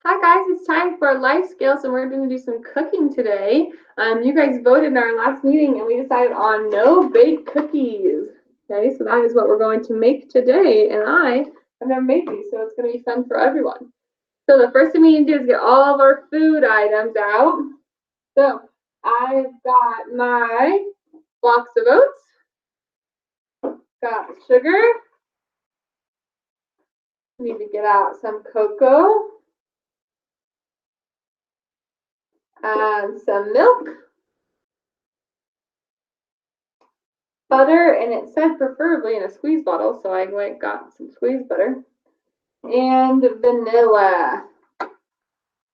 Hi guys, it's time for life skills and we're going to do some cooking today. You guys voted in our last meeting and we decided on no bake cookies. Okay, so that is what we're going to make today, and I have never made these, so it's going to be fun for everyone. So the first thing we need to do is get all of our food items out. So I've got my blocks of oats, got sugar, need to get out some cocoa, and some milk, butter, and it said preferably in a squeeze bottle, so I went and got some squeeze butter, and vanilla.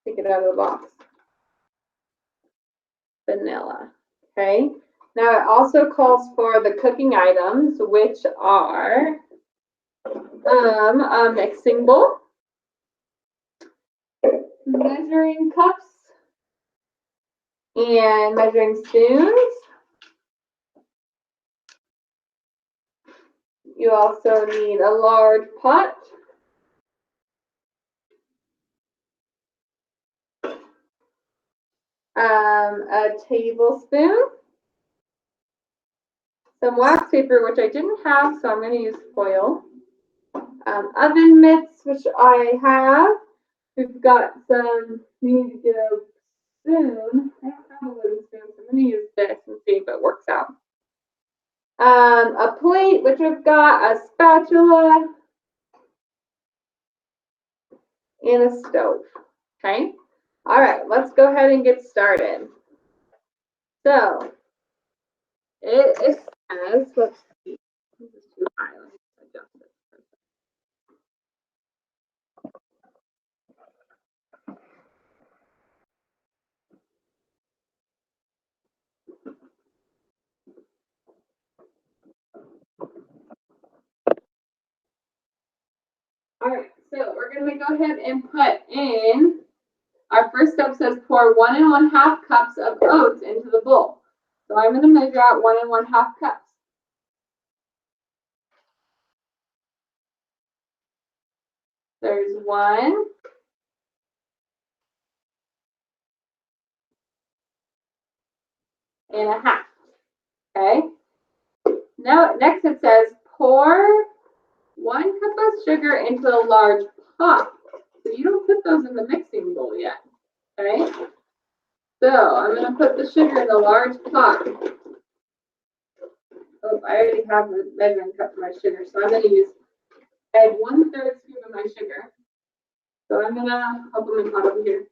Take it out of the box. Vanilla. Okay. Now it also calls for the cooking items, which are a mixing bowl, measuring cups, and measuring spoons. You also need a large pot, a tablespoon, some wax paper, which I didn't have, so I'm going to use foil, oven mitts, which I have. We've got some, we need to get a spoon. I don't have a wooden spoon, so I'm going to use this and see if it works out. A plate, which I've got, a spatula, and a stove. Okay. All right, let's go ahead and get started. So it says, let's see, this is too high. Let's adjust it. All right, so we're going to go ahead and put in, our first step says pour 1 1/2 cups of oats into the bowl. So I'm going to measure out 1 1/2 cups. There's 1. And a half. Okay. Now next it says pour 1 cup of sugar into a large pot. So you don't put those in the mixing bowl yet. Okay. So I'm going to put the sugar in the large pot. Oh, I already have the measuring cup for my sugar, so I'm going to add 1/3 scoop of my sugar. So I'm going to open my pot over here.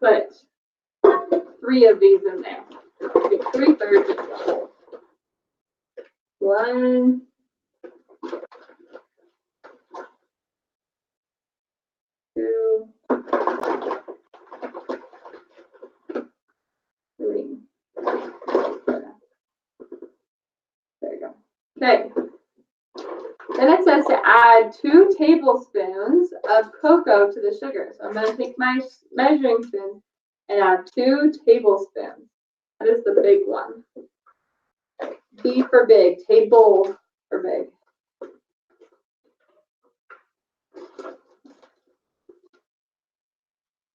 Put 3 of these in there. Get 3/3. 1, 2, 3. There you go. Okay. Then it says to add 2 tablespoons of cocoa to the sugar. So I'm going to take my measuring spoon and add 2 tablespoons. That is the big one. B for big, table for big.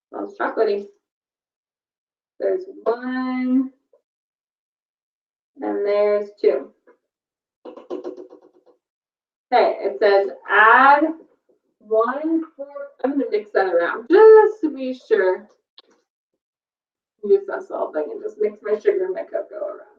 Smells chocolatey. There's 1, and there's 2. Okay, it says add 1/4. I'm going to mix that around just to be sure. Use that salt thing and just mix my sugar and my cocoa around.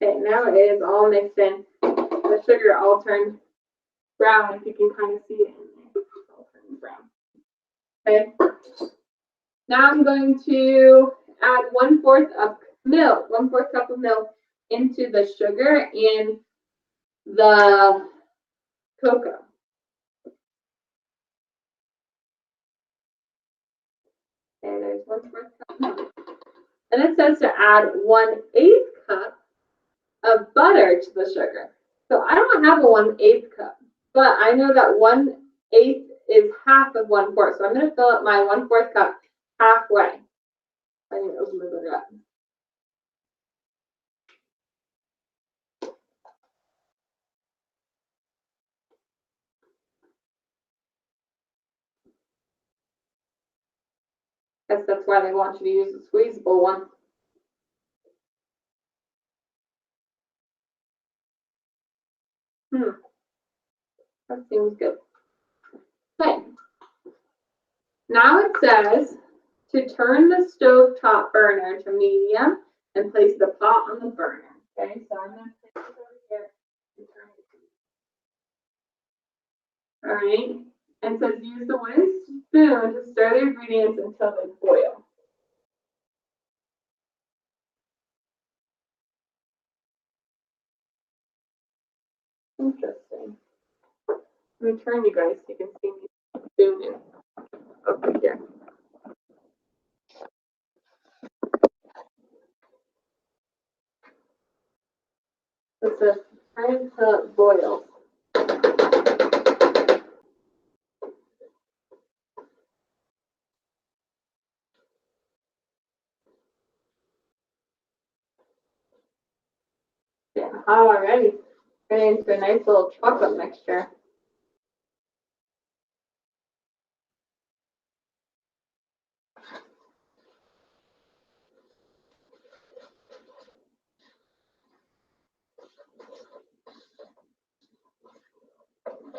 Okay, now it is all mixed in. The sugar all turned brown, if you can kind of see it in there. It's all turned brown. Okay. Now I'm going to add 1/4 of milk, 1/4 cup of milk into the sugar and the cocoa. And there's 1/4 cup of milk. And it says to add 1/8 cup of butter to the sugar. So I don't have a 1/8 cup. but I know that 1/8 is half of 1/4. So I'm going to fill up my 1/4 cup halfway. I need to open my butter up. Guess that's why they want you to use the squeezable one. That seems good. Okay. Now it says to turn the stovetop burner to medium and place the pot on the burner. Okay, so I'm going to place this over here and turn it. All right. And it says use the wooden spoon to stir the ingredients until they boil. Interesting. Let me turn you guys so you can see me spooning over here. It says turn to boil. Yeah, already. Turning into a nice little chocolate mixture.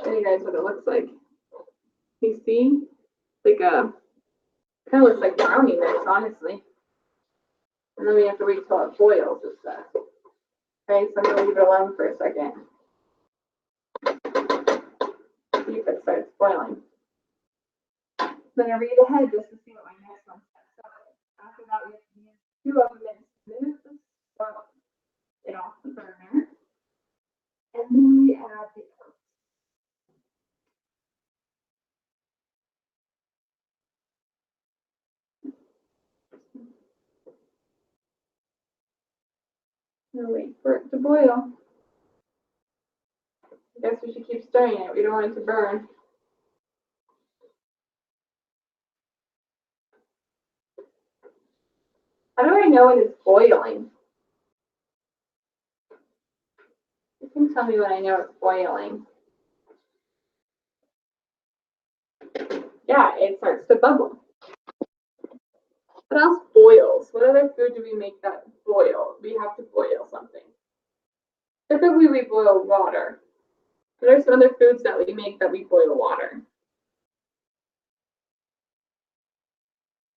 Show you guys what it looks like. You see? Like a kind of looks like brownie mix, honestly. And then we have to wait till it boils and stuff. Okay, so I'm gonna leave it alone for a second. See if it starts boiling. I'm gonna read ahead just to see what my next one says. So after that, we have to use 2 oven mitts to move it off the burner. And then we add the oats. Now wait for it to boil. I guess we should keep stirring it. We don't want it to burn. How do I know when it's boiling? You can tell me when I know it's boiling. Yeah, it starts to bubble. What else boils? What other food do we make that boil? We have to boil something. Typically, we boil water. What are some other foods that we make that we boil water?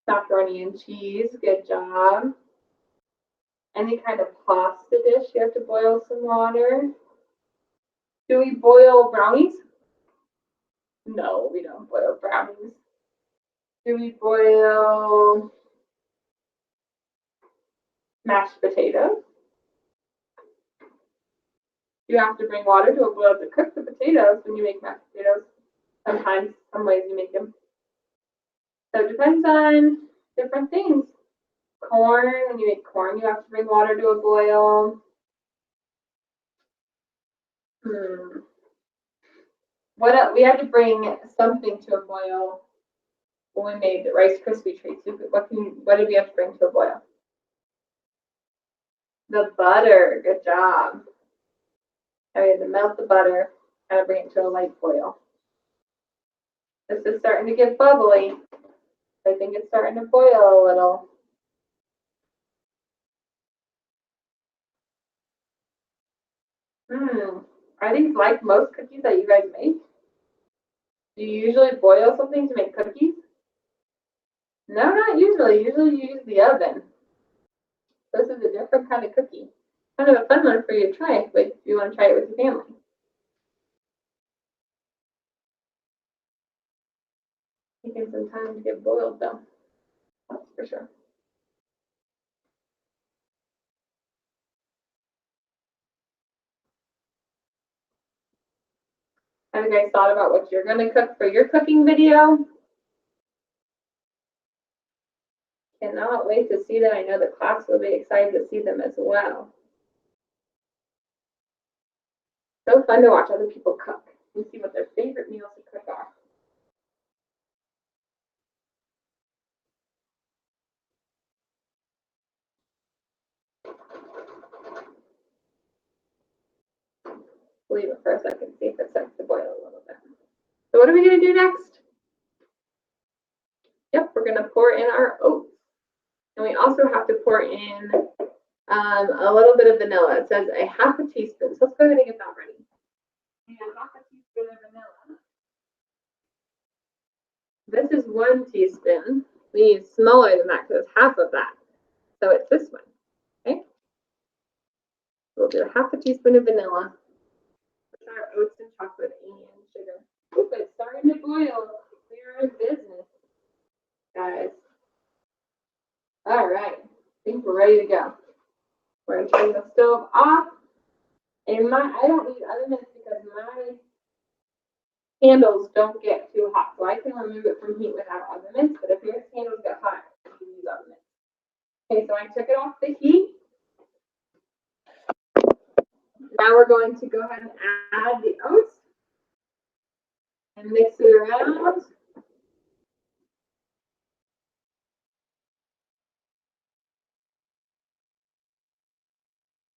Macaroni and cheese, good job. Any kind of pasta dish, you have to boil some water. Do we boil brownies? No, we don't boil brownies. Do we boil mashed potatoes? You have to bring water to a boil to cook the potatoes when you make mashed potatoes. Sometimes, some ways you make them. So it depends on different things. Corn, when you make corn, you have to bring water to a boil. What else? We had to bring something to a boil when we made the Rice Krispie treats. What did we have to bring to a boil? The butter. Good job. I had to melt the butter and bring it to a light boil. This is starting to get bubbly. I think it's starting to boil a little. Are these like most cookies that you guys make? Do you usually boil something to make cookies? No, not usually. Usually you use the oven. This is a different kind of cookie. Kind of a fun one for you to try if you want to try it with your family. Taking some time to get boiled though. That's for sure. Have you guys thought about what you're going to cook for your cooking video? Cannot wait to see that. I know the class will be excited to see them as well. So fun to watch other people cook and see what leave it for a second, see if it starts to boil a little bit. So what are we going to do next? Yep, we're going to pour in our oats. And we also have to pour in a little bit of vanilla. It says a half a teaspoon. So let's go ahead and get that ready. And half a teaspoon of vanilla. This is 1 teaspoon. We need smaller than that because it's half of that. So it's this one. Okay. We'll do half a teaspoon of vanilla. Put our oats and chocolate and sugar. Oop, it's starting to boil. We're in business, guys. All right. I think we're ready to go. We're going to turn the stove off. And I don't need oven mitts because my candles don't get too hot. So I can remove it from heat without oven mitts. But if your candles get hot, you can use oven mitts. Okay, so I took it off the heat. Now we're going to go ahead and add the oats and mix it around.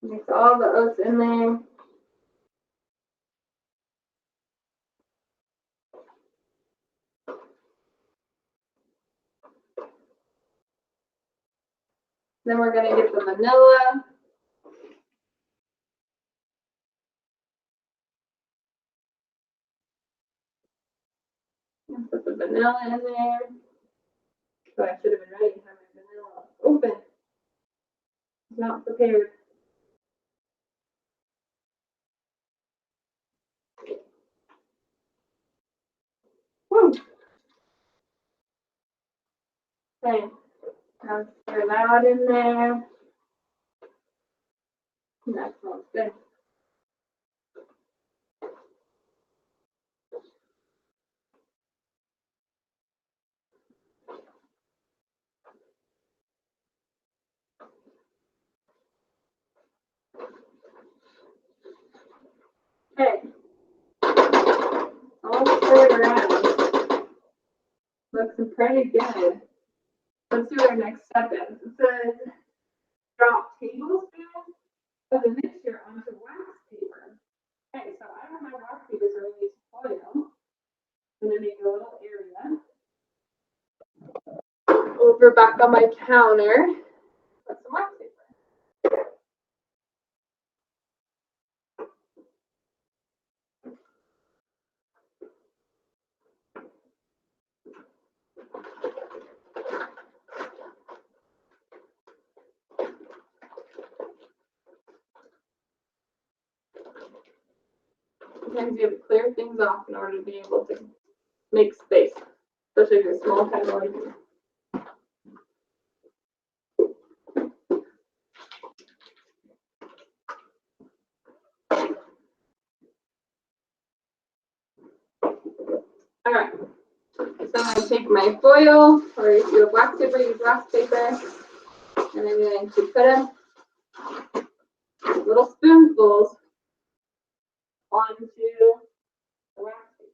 Mix all the oats in there. Then we're going to get the vanilla. And put the vanilla in there. So I should have been ready to have my vanilla open. Not prepared. Woo. Okay, now stir that in there. That smells good. Okay, all stirred around. Looks pretty good. Let's see what our next step is. It says drop tablespoon of the mixture onto wax paper. Okay, so I have my wax paper, so I use foil. I'm gonna make a little area. Over back on my counter, put some wax paper. Sometimes you have to clear things off in order to be able to make space, especially if you're a small family like me. All right, so I'm going to take my foil, or if you have wax paper, use wax paper, and I'm going to put them little spoonfuls onto the wax paper.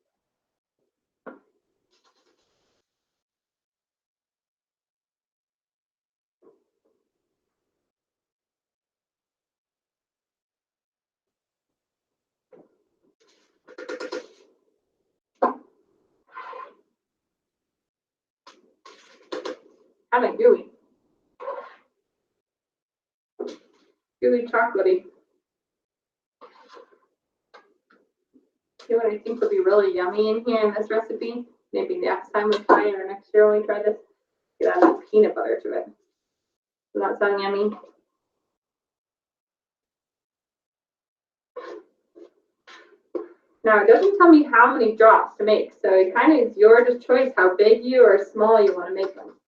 Kind of gooey. Gooey chocolatey. See what I think would be really yummy in here in this recipe? Maybe next time we try it or next year when we try this, add that peanut butter to it. Does that sound yummy? Now it doesn't tell me how many drops to make, so it kind of is your choice how big you or small you want to make them.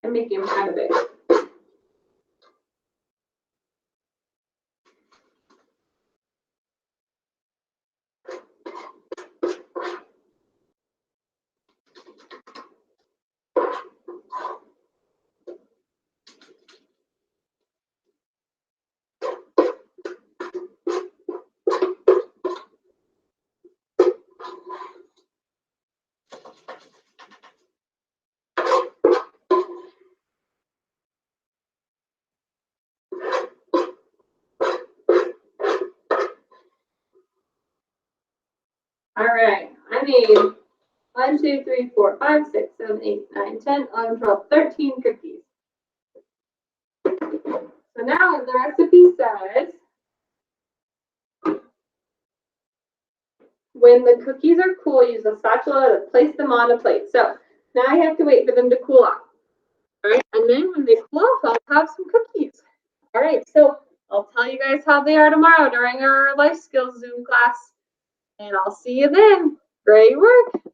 I'm making them kind of big. All right, I made 1, 2, 3, 4, 5, 6, 7, 8, 9, 10, 11, 12, 13 cookies. So now the recipe says, when the cookies are cool, use a spatula to place them on a plate. So now I have to wait for them to cool off. All right, and then when they cool off, I'll have some cookies. All right, so I'll tell you guys how they are tomorrow during our life skills Zoom class. And I'll see you then. Great work.